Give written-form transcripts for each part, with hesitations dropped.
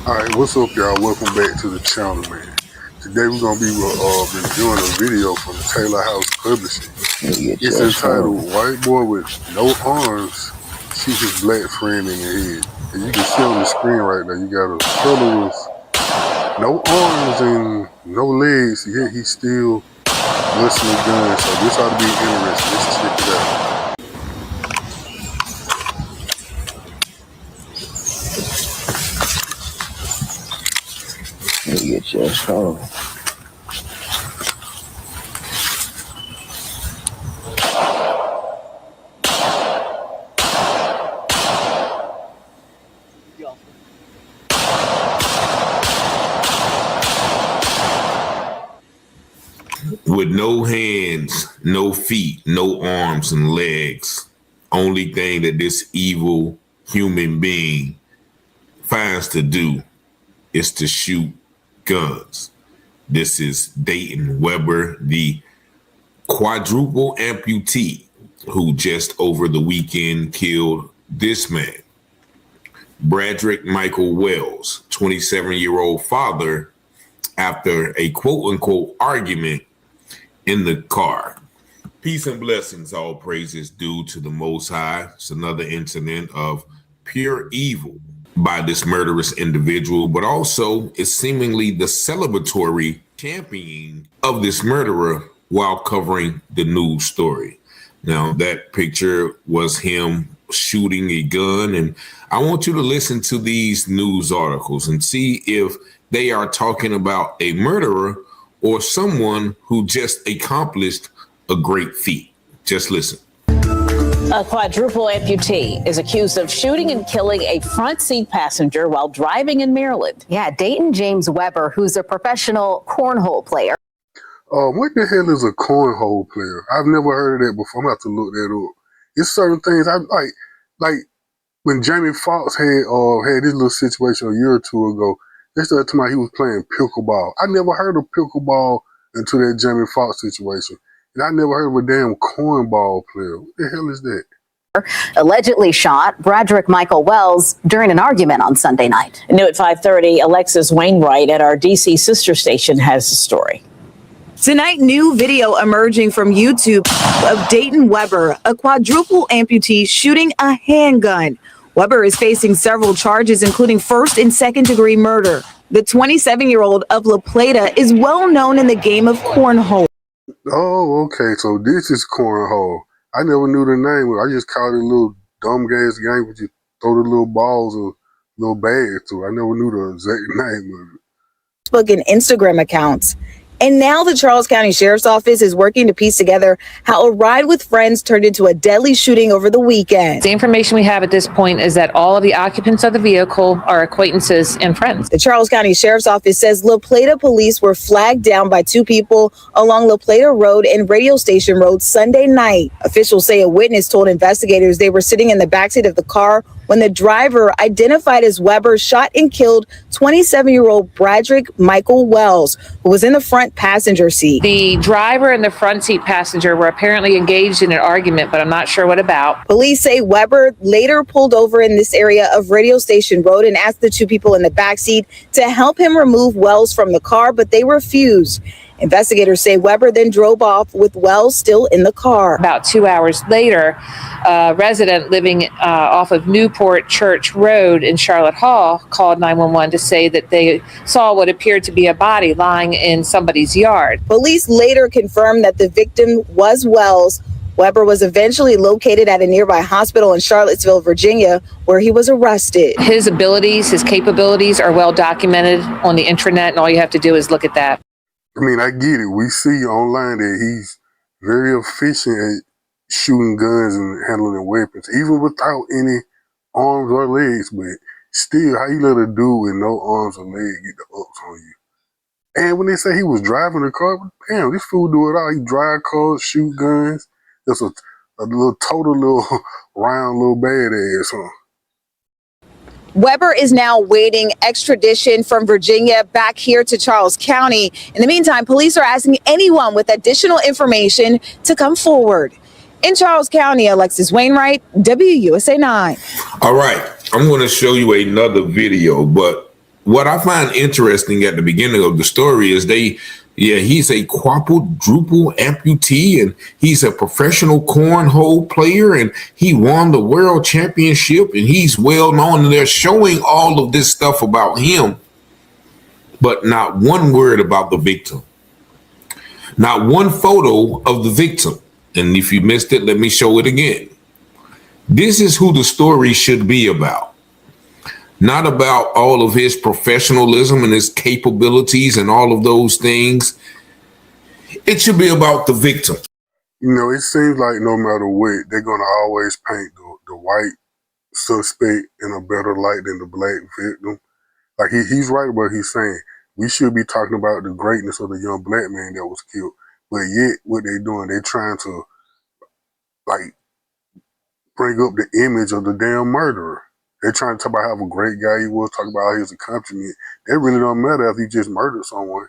Alright, what's up, y'all? Welcome back to the channel, man. Today we're gonna be reviewing a video from Taylor House Publishing. It's entitled "White Boy with No Arms Shoot His Black Friend in the Head." And you can see on the screen right now, you got a fella with no arms and no legs, yet he's still busting a gun. So this ought to be interesting. Let's check it out. Get your phone. With no hands, no feet, no arms and legs, only thing that this evil human being finds to do is to shoot guns. This is Dayton Webber, the quadruple amputee who just over the weekend killed this man, Bradrick Michael Wells, 27-year-old father, after a quote-unquote argument in the car. Peace and blessings, all praises due to the Most High. It's another incident of pure evil by this murderous individual, but also it's seemingly the celebratory championing of this murderer while covering the news story. Now, that picture was him shooting a gun, and I want you to listen to these news articles and see if they are talking about a murderer or someone who just accomplished a great feat. Just listen. A quadruple amputee is accused of shooting and killing a front seat passenger while driving in Maryland. Yeah, Dayton James Webber, who's a professional cornhole player. What the hell is a cornhole player? I've never heard of that before. I'm gonna have to look that up. It's certain things I like when Jamie Foxx had this little situation a year or two ago. They started talking about he was playing pickleball. I never heard of pickleball until that Jamie Foxx situation. And I never heard of a damn cornball player. What the hell is that? Allegedly shot Bradrick Michael Wells during an argument on Sunday night. New at 5:30, Alexis Wainwright at our D.C. sister station has the story. Tonight, new video emerging from YouTube of Dayton Webber, a quadruple amputee shooting a handgun. Webber is facing several charges, including first and second degree murder. The 27-year-old of La Plata is well known in the game of cornhole. Oh, okay. So this is cornhole. I never knew the name. I just called it a little dumb gas game where you throw the little balls or little bags to. I never knew the exact name of it. Facebook and Instagram accounts. And now the Charles County Sheriff's Office is working to piece together how a ride with friends turned into a deadly shooting over the weekend. The information we have at this point is that all of the occupants of the vehicle are acquaintances and friends. The Charles County Sheriff's Office says La Plata police were flagged down by two people along La Plata Road and Radio Station Road Sunday night. Officials say a witness told investigators they were sitting in the backseat of the car when the driver, identified as Webber, shot and killed 27-year-old Bradrick Michael Wells, who was in the front passenger seat. The driver and the front seat passenger were apparently engaged in an argument, but I'm not sure what about. Police say Webber later pulled over in this area of Radio Station Road and asked the two people in the backseat to help him remove Wells from the car, but they refused. Investigators say Webber then drove off with Wells still in the car. About 2 hours later, a resident living off of Newport Church Road in Charlotte Hall called 911 to say that they saw what appeared to be a body lying in somebody's yard. Police later confirmed that the victim was Wells. Webber was eventually located at a nearby hospital in Charlottesville, Virginia, where he was arrested. His abilities, his capabilities are well documented on the intranet, and all you have to do is look at that. I mean, I get it. We see online that he's very efficient at shooting guns and handling weapons, even without any arms or legs. But still, how you let a dude with no arms or legs get the ups on you? And when they say he was driving the car, damn, this fool do it all. He drive cars, shoot guns. It's a little total little round little badass, huh? Webber is now waiting extradition from Virginia back here to Charles County. In the meantime, police are asking anyone with additional information to come forward. In Charles County, Alexis Wainwright, WUSA 9. All right, I'm going to show you another video, but what I find interesting at the beginning of the story is he's a quadruple amputee, and he's a professional cornhole player, and he won the world championship, and he's well known, and they're showing all of this stuff about him, but not one word about the victim. Not one photo of the victim. And if you missed it, let me show it again. This is who the story should be about. Not about all of his professionalism and his capabilities and all of those things. It should be about the victim. You know, it seems like no matter what, they're going to always paint the white suspect in a better light than the black victim. Like, he's right what he's saying. We should be talking about the greatness of the young black man that was killed. But yet, what they're doing, they're trying to, like, bring up the image of the damn murderer. They're trying to talk about how a great guy he was, talk about his accomplishment. That really don't matter if he just murdered someone.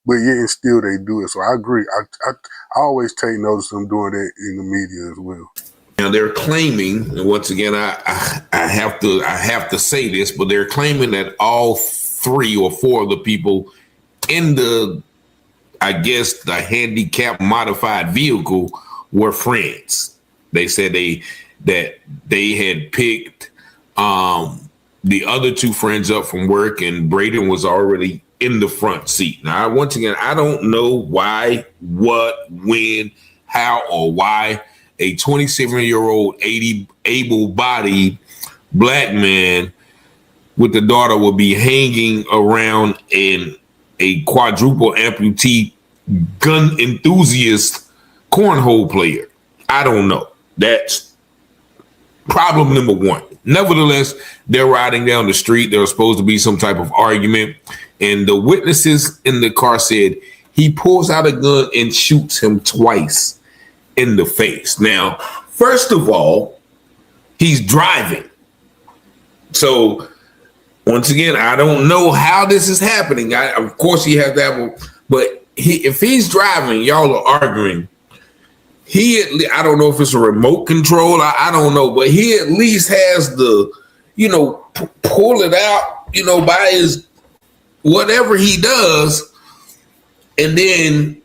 But yet and still they do it. So I agree. I always take notice of them doing that in the media as well. Now they're claiming, and once again, I have to say this, but they're claiming that all 3 or 4 of the people in the, I guess, the handicap modified vehicle were friends. They said that they had picked the other 2 friends up from work, and Braden was already in the front seat. Now, once again, I don't know why, what, when, how, or why a 27-year-old able-bodied black man with the daughter would be hanging around in a quadruple amputee gun enthusiast cornhole player. I don't know. That's problem number 1. Nevertheless, they're riding down the street. There was supposed to be some type of argument. And the witnesses in the car said he pulls out a gun and shoots him twice in the face. Now, first of all, he's driving. So, once again, I don't know how this is happening. Of course, he has that, but if he's driving, y'all are arguing. I don't know if it's a remote control. I don't know, but he at least has the, pull it out, by his whatever he does, and then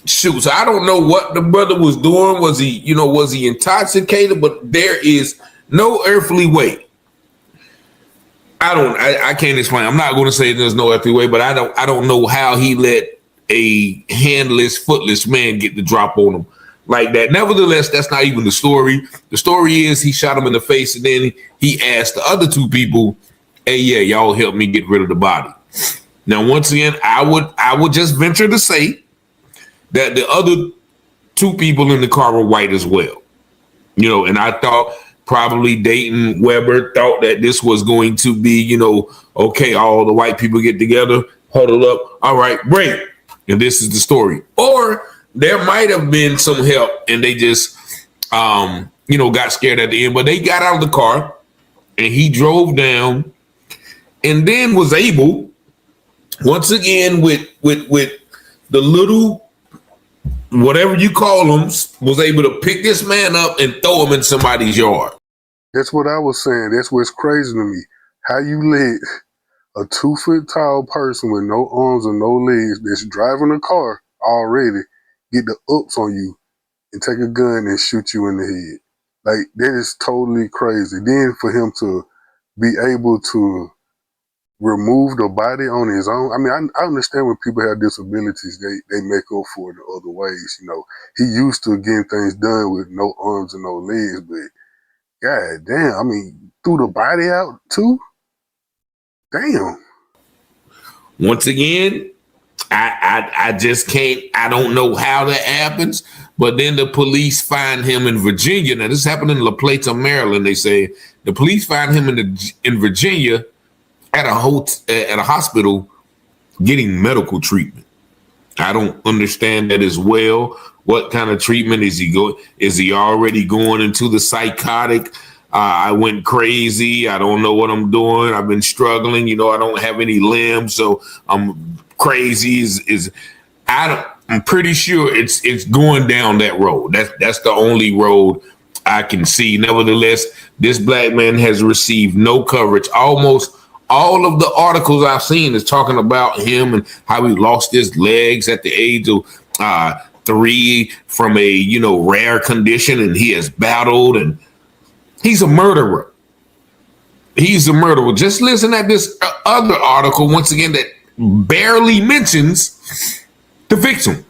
shoot. So I don't know what the brother was doing. Was he intoxicated? But there is no earthly way. I can't explain. I'm not going to say there's no earthly way, but I don't know how he let a handless, footless man get the drop on him like that. Nevertheless, that's not even the story. The story is he shot him in the face, and then he asked the other 2 people, "Hey, yeah, y'all help me get rid of the body." Now, once again, I would just venture to say that the other 2 people in the car were white as well. And I thought probably Dayton Weber thought that this was going to be, okay, all the white people get together, huddle up, all right, great. And this is the story. Or there might have been some help and they just, got scared at the end. But they got out of the car and he drove down and then was able, once again, with the little, whatever you call them, was able to pick this man up and throw him in somebody's yard. That's what I was saying. That's what's crazy to me. How you let a 2-foot-tall person with no arms and no legs that's driving a car already get the ups on you and take a gun and shoot you in the head. Like, that is totally crazy. Then for him to be able to remove the body on his own. I mean, I understand when people have disabilities, they make up for it in other ways. He used to getting things done with no arms and no legs, but god damn, I mean, threw the body out too? Damn. Once again, I just can't, I don't know how that happens, but then the police find him in Virginia. Now, this happened in La Plata, Maryland. They say the police find him in Virginia at a hospital getting medical treatment. I don't understand that as well. What kind of treatment is he going? Is he already going into the psychotic? I went crazy. I don't know what I'm doing. I've been struggling. I don't have any limbs, so I'm crazy. I'm pretty sure it's going down that road. That's the only road I can see. Nevertheless, this black man has received no coverage. Almost all of the articles I've seen is talking about him and how he lost his legs at the age of 3 from a rare condition, and he has battled, and he's a murderer. He's a murderer. Just listen at this other article once again that barely mentions the victim.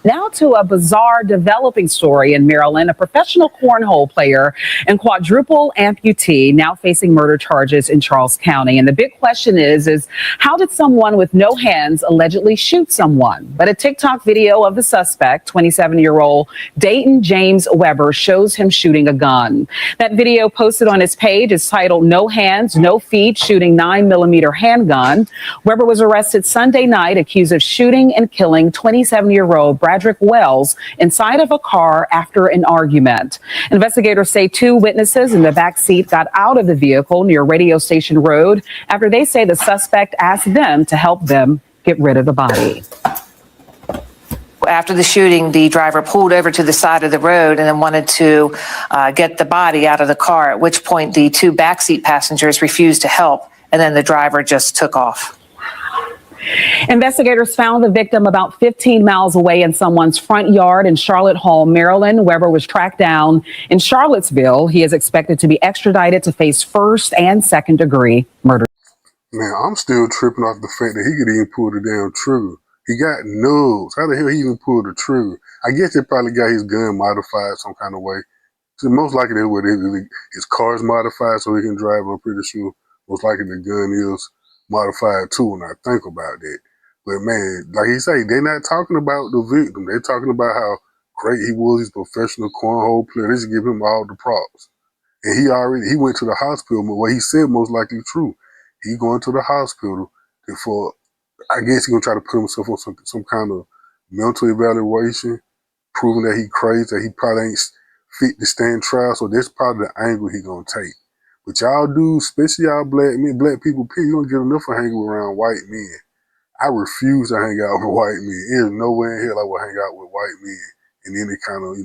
Now to a bizarre developing story in Maryland. A professional cornhole player and quadruple amputee now facing murder charges in Charles County. And the big question is how did someone with no hands allegedly shoot someone? But a TikTok video of the suspect, 27-year-old Dayton James Weber, shows him shooting a gun. That video posted on his page is titled "No Hands, No Feet, Shooting 9mm Handgun." Weber was arrested Sunday night accused of shooting and killing 27-year-old Bradrick Wells inside of a car after an argument. Investigators say 2 witnesses in the back seat got out of the vehicle near Radio Station Road after they say the suspect asked them to help them get rid of the body. After the shooting, the driver pulled over to the side of the road and then wanted to get the body out of the car, at which point the 2 backseat passengers refused to help, and then the driver just took off. Investigators found the victim about 15 miles away in someone's front yard in Charlotte Hall, Maryland. Weber was tracked down in Charlottesville. He is expected to be extradited to face 1st and 2nd degree murder. Man, I'm still tripping off the fact that he could even pull the damn trigger. He got nubs. How the hell he even pulled the trigger? I guess they probably got his gun modified some kind of way. So most likely that's what his car's modified so he can drive. I'm pretty sure most likely the gun is modified too when I think about that. But man, like he say, they're not talking about the victim. They're talking about how great he was. He's a professional cornhole player. They should give him all the props. And he went to the hospital, but what he said most likely true. He going to the hospital for, I guess he gonna try to put himself on some kind of mental evaluation, proving that he crazy, that he probably ain't fit to stand trial. So that's probably the angle he gonna take. But y'all dudes, especially y'all black people, you don't get enough of hanging around white men. I refuse to hang out with white men. There's nowhere in hell I would hang out with white men in any kind of,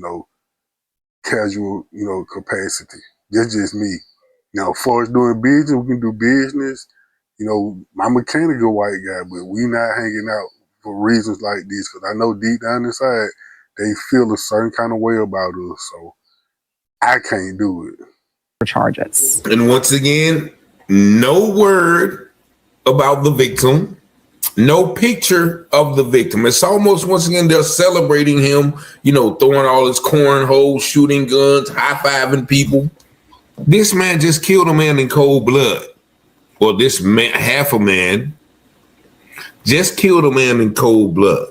casual, capacity. That's just me. Now, as far as doing business, we can do business. I'm a mechanical white guy, but we not hanging out for reasons like this. Because I know deep down inside, they feel a certain kind of way about us. So I can't do it. Charges. And once again, no word about the victim, no picture of the victim. It's almost, once again, they're celebrating him, throwing all his cornholes, shooting guns, high-fiving people. This man just killed a man in cold blood. Well, this man, half a man, just killed a man in cold blood.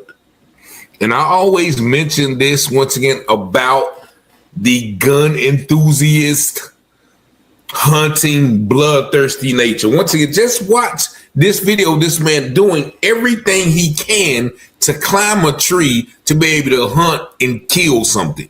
And I always mention this, once again, about the gun enthusiast, hunting, bloodthirsty nature. Once again, just watch this video of this man doing everything he can to climb a tree to be able to hunt and kill something.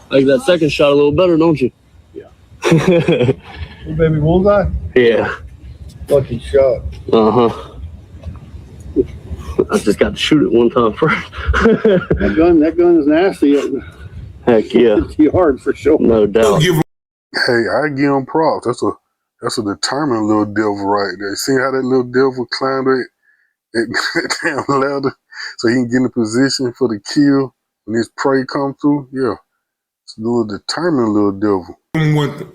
Like that second shot a little better, don't you? Yeah. Baby bullseye? Yeah. Lucky shot. Uh-huh. I just got to shoot it one time first. That gun is nasty. Heck yeah. It's hard for sure. No doubt. Hey, I give him props. That's a determined little devil right there. See how that little devil climbed that damn ladder so he can get in a position for the kill when his prey come through? Yeah. little determined little devil.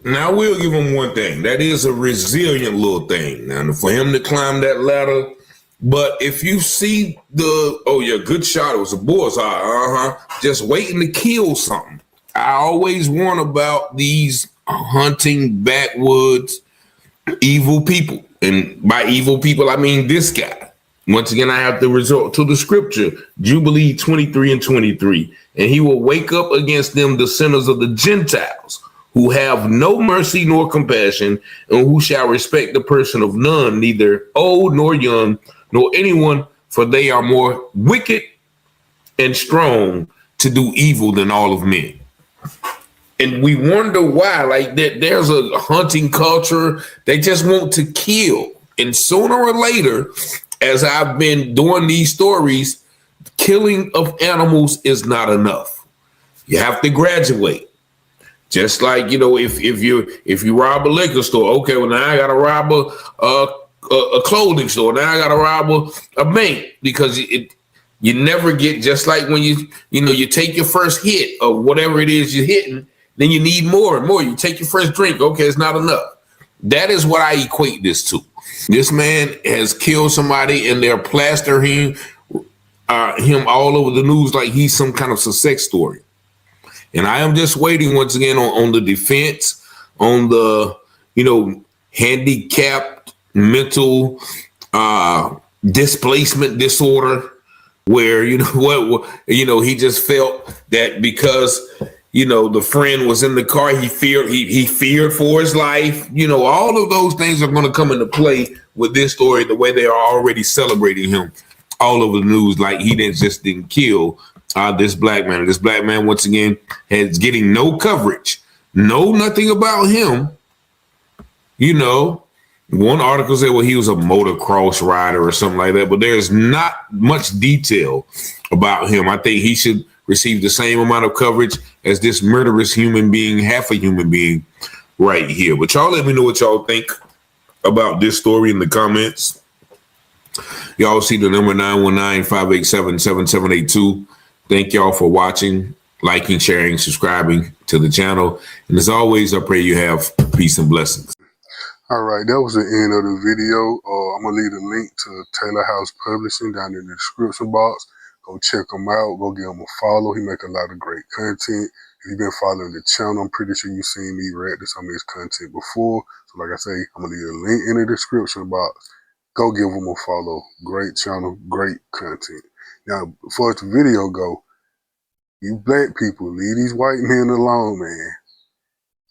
Now I will give him one thing. That is a resilient little thing. Now for him to climb that ladder, but if you see good shot, it was a bullseye. Just waiting to kill something. I always warn about these hunting backwoods evil people, and by evil people I mean this guy. Once again, I have to resort to the scripture, Jubilee 23:23, and he will wake up against them the sinners of the Gentiles, who have no mercy nor compassion, and who shall respect the person of none, neither old nor young, nor anyone, for they are more wicked and strong to do evil than all of men. And we wonder why, like that there's a hunting culture. They just want to kill. And sooner or later, as I've been doing these stories, killing of animals is not enough. You have to graduate. Just like, if you rob a liquor store, okay, well now I gotta rob a clothing store. Now I gotta rob a bank, because you never get, just like when you take your first hit of whatever it is you're hitting, then you need more and more. You take your first drink, okay, it's not enough. That is what I equate this to. This man has killed somebody, and they're plastering him all over the news like he's some kind of success story. And I am just waiting once again on the defense, on the, handicapped mental displacement disorder, where, he just felt that because, the friend was in the car, he feared for his life. All of those things are going to come into play with this story, the way they are already celebrating him all over the news, like he didn't kill this black man. This black man, once again, is getting no coverage, nothing about him. One article said, well, he was a motocross rider or something like that, but there's not much detail about him. I think he should receive the same amount of coverage as this murderous human being, half a human being right here. But y'all let me know what y'all think about this story in the comments. Y'all see the number 919-587-7782. Thank y'all for watching, liking, sharing, subscribing to the channel. And as always, I pray you have peace and blessings. All right, that was the end of the video. I'm going to leave a link to Taylor House Publishing down in the description box. Go check him out. Go give him a follow. He make a lot of great content. If you've been following the channel, I'm pretty sure you've seen me react to some of his content before. So like I say, I'm going to leave a link in the description box. Go give him a follow. Great channel, great content. Now, before the video go, you black people, leave these white men alone, man.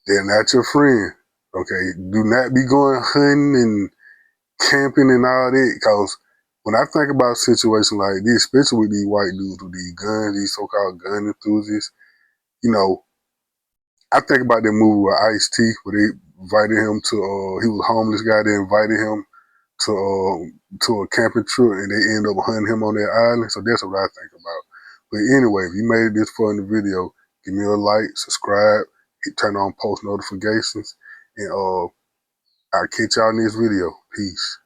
They're not your friend. Okay, do not be going hunting and camping and all that, because when I think about situations like this, especially with these white dudes with these guns, these so-called gun enthusiasts, I think about that movie with Ice-T, where they invited him to, he was a homeless guy, they invited him to a camping trip, and they end up hunting him on that island. So that's what I think about. But anyway, if you made it this far in the video, give me a like, subscribe, turn on post notifications, and I'll catch y'all in this video. Peace.